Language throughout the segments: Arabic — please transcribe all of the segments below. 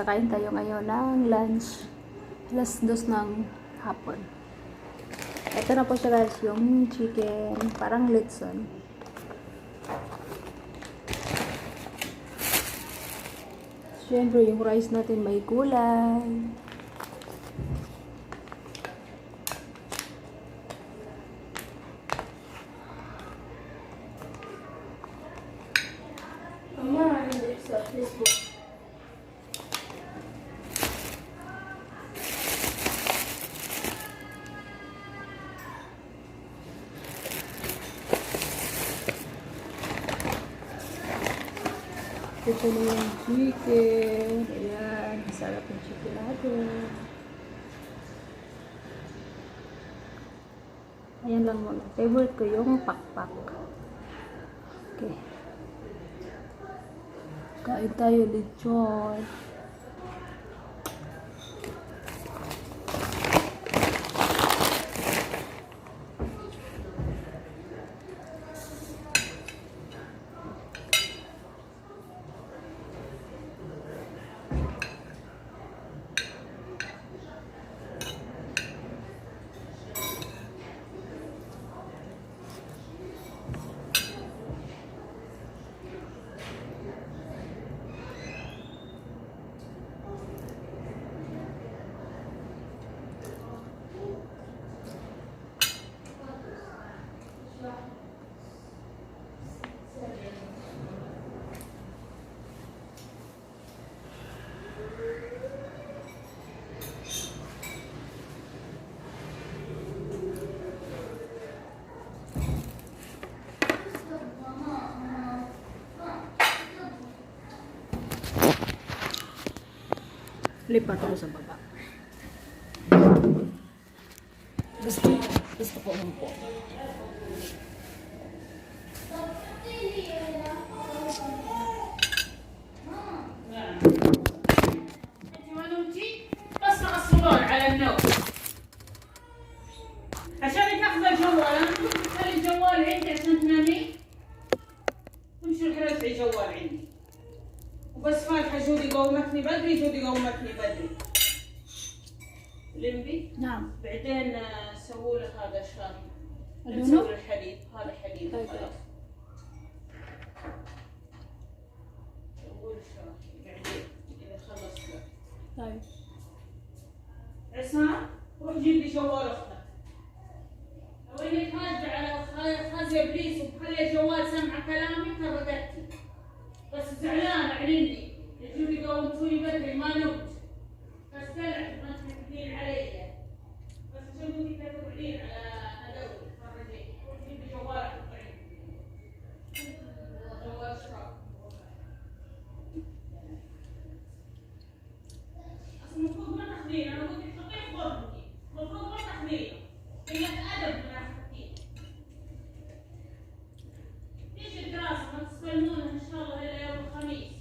kakain tayo ngayon ng lunch. Alas 2 ng hapon. Ito na po siya guys, yung chicken, parang litson. Siyempre, yung rice natin may gulay. Sa Facebook. Ito na yung chicken. Ayan, masarap yung chicken natin. Ayan lang muna. Favorite ko yung pakpak. Okay. Kain tayo lechon. Lipat ako sa baba. Gusto ko humpo. على النوم عشان تاخذ الجوال. انا كنت تخلي الجوال عندي عشان تنامي وامشي رحلتي الجوال عندي وبس فاتحه جودي قومتني بدري لمبي. نعم. بعدين سووا له هذا الشاي. ألونو؟ سووا له الحليب. هذا حليب. طيب. خلاص سووا له الشاي بعدين اذا خلص له. طيب. عصام روح جيب لي جوال اختك. لو انك راجع على خازي ابليس ومخلي الجوال سمع كلامي ترقدتي. بس زعلانه علمني تجوا لي قومتوني بدري ما نمت. بس تلعب ما تحكين علي. بس جنبك تقعدين على هذول تفرجين. روح جيب لي جوال اختك. جوال شراب. اصلا المفروض ما تاخذين. انا قلت لك حطيه ضربني. المفروض ما تاخذين. هي ادب من اخذتين. ليش الدراسه ما تستلمونها ان شاء الله الى يوم الخميس؟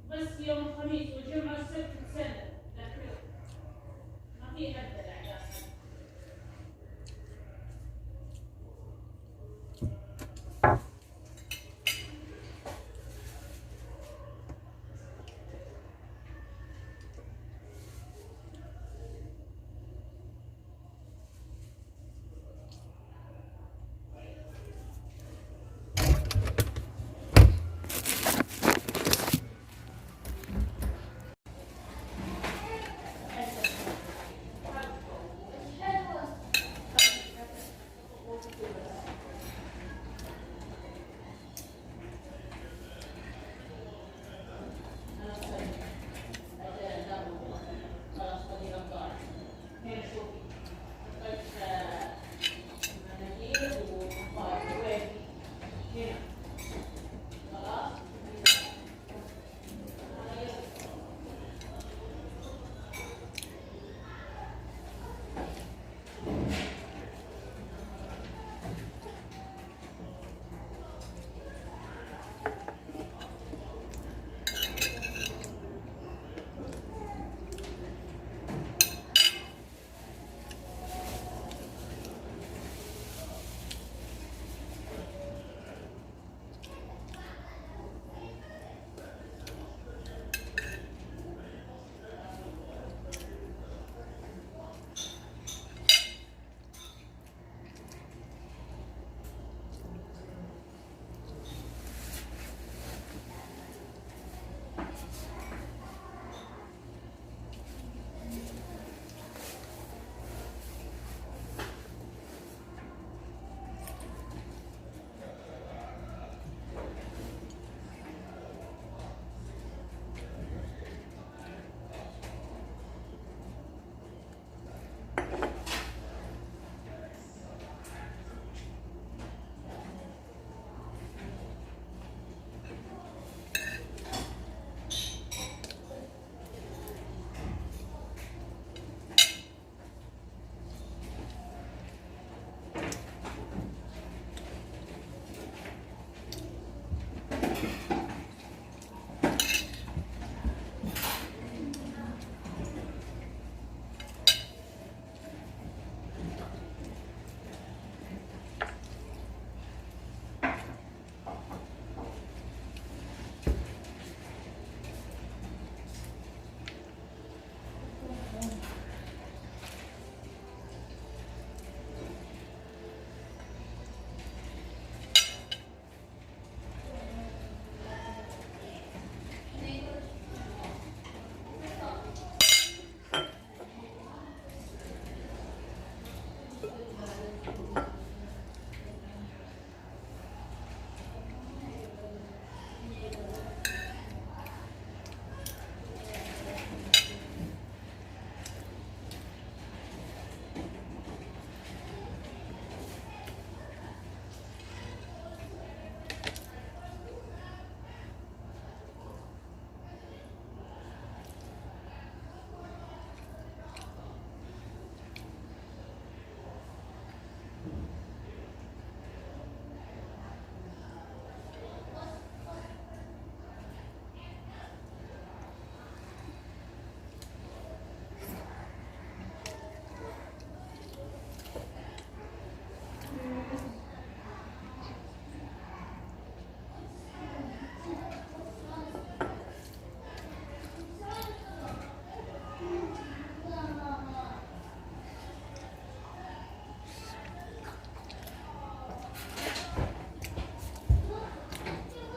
بس يوم الخميس والجمعه والسبت تتسلم. لكن ما في هبه الاعداد.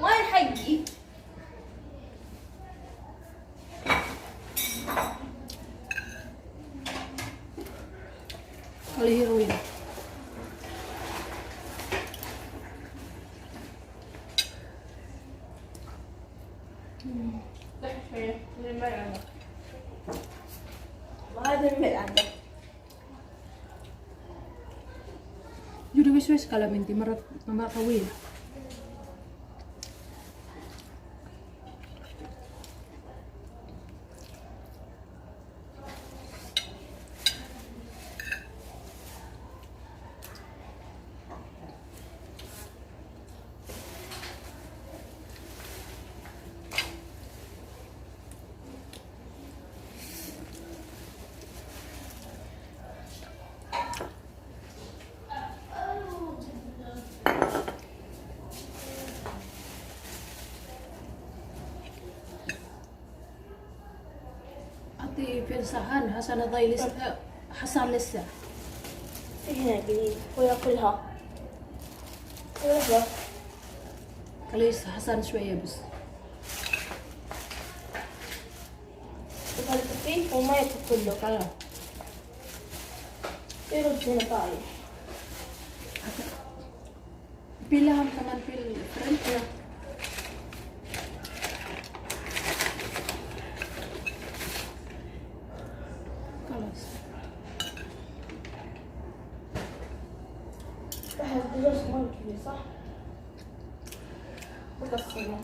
وين حقي؟ الهيروين. لحظة شوية من ما عندك. وهذا الملء عندك. يوري وش كلام انتي مرة طويلة. في الصحن حسن ضي لسه حسن لسه في هنا قليل وياكلها. يلا كليس حسن شوية بس. يخلط فيه وما ياكل كله كمان. يرد هنا طايح. في لهم كمان في الفرن. خلاص. واحد بجوز ما كبير صح؟ بقسمه.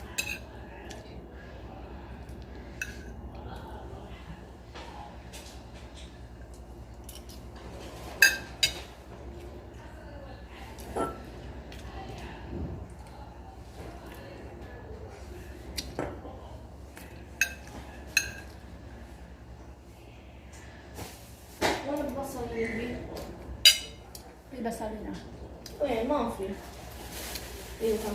وين البصل اللي في بس علينا. وين ما في. ايه تمام.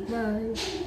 باي.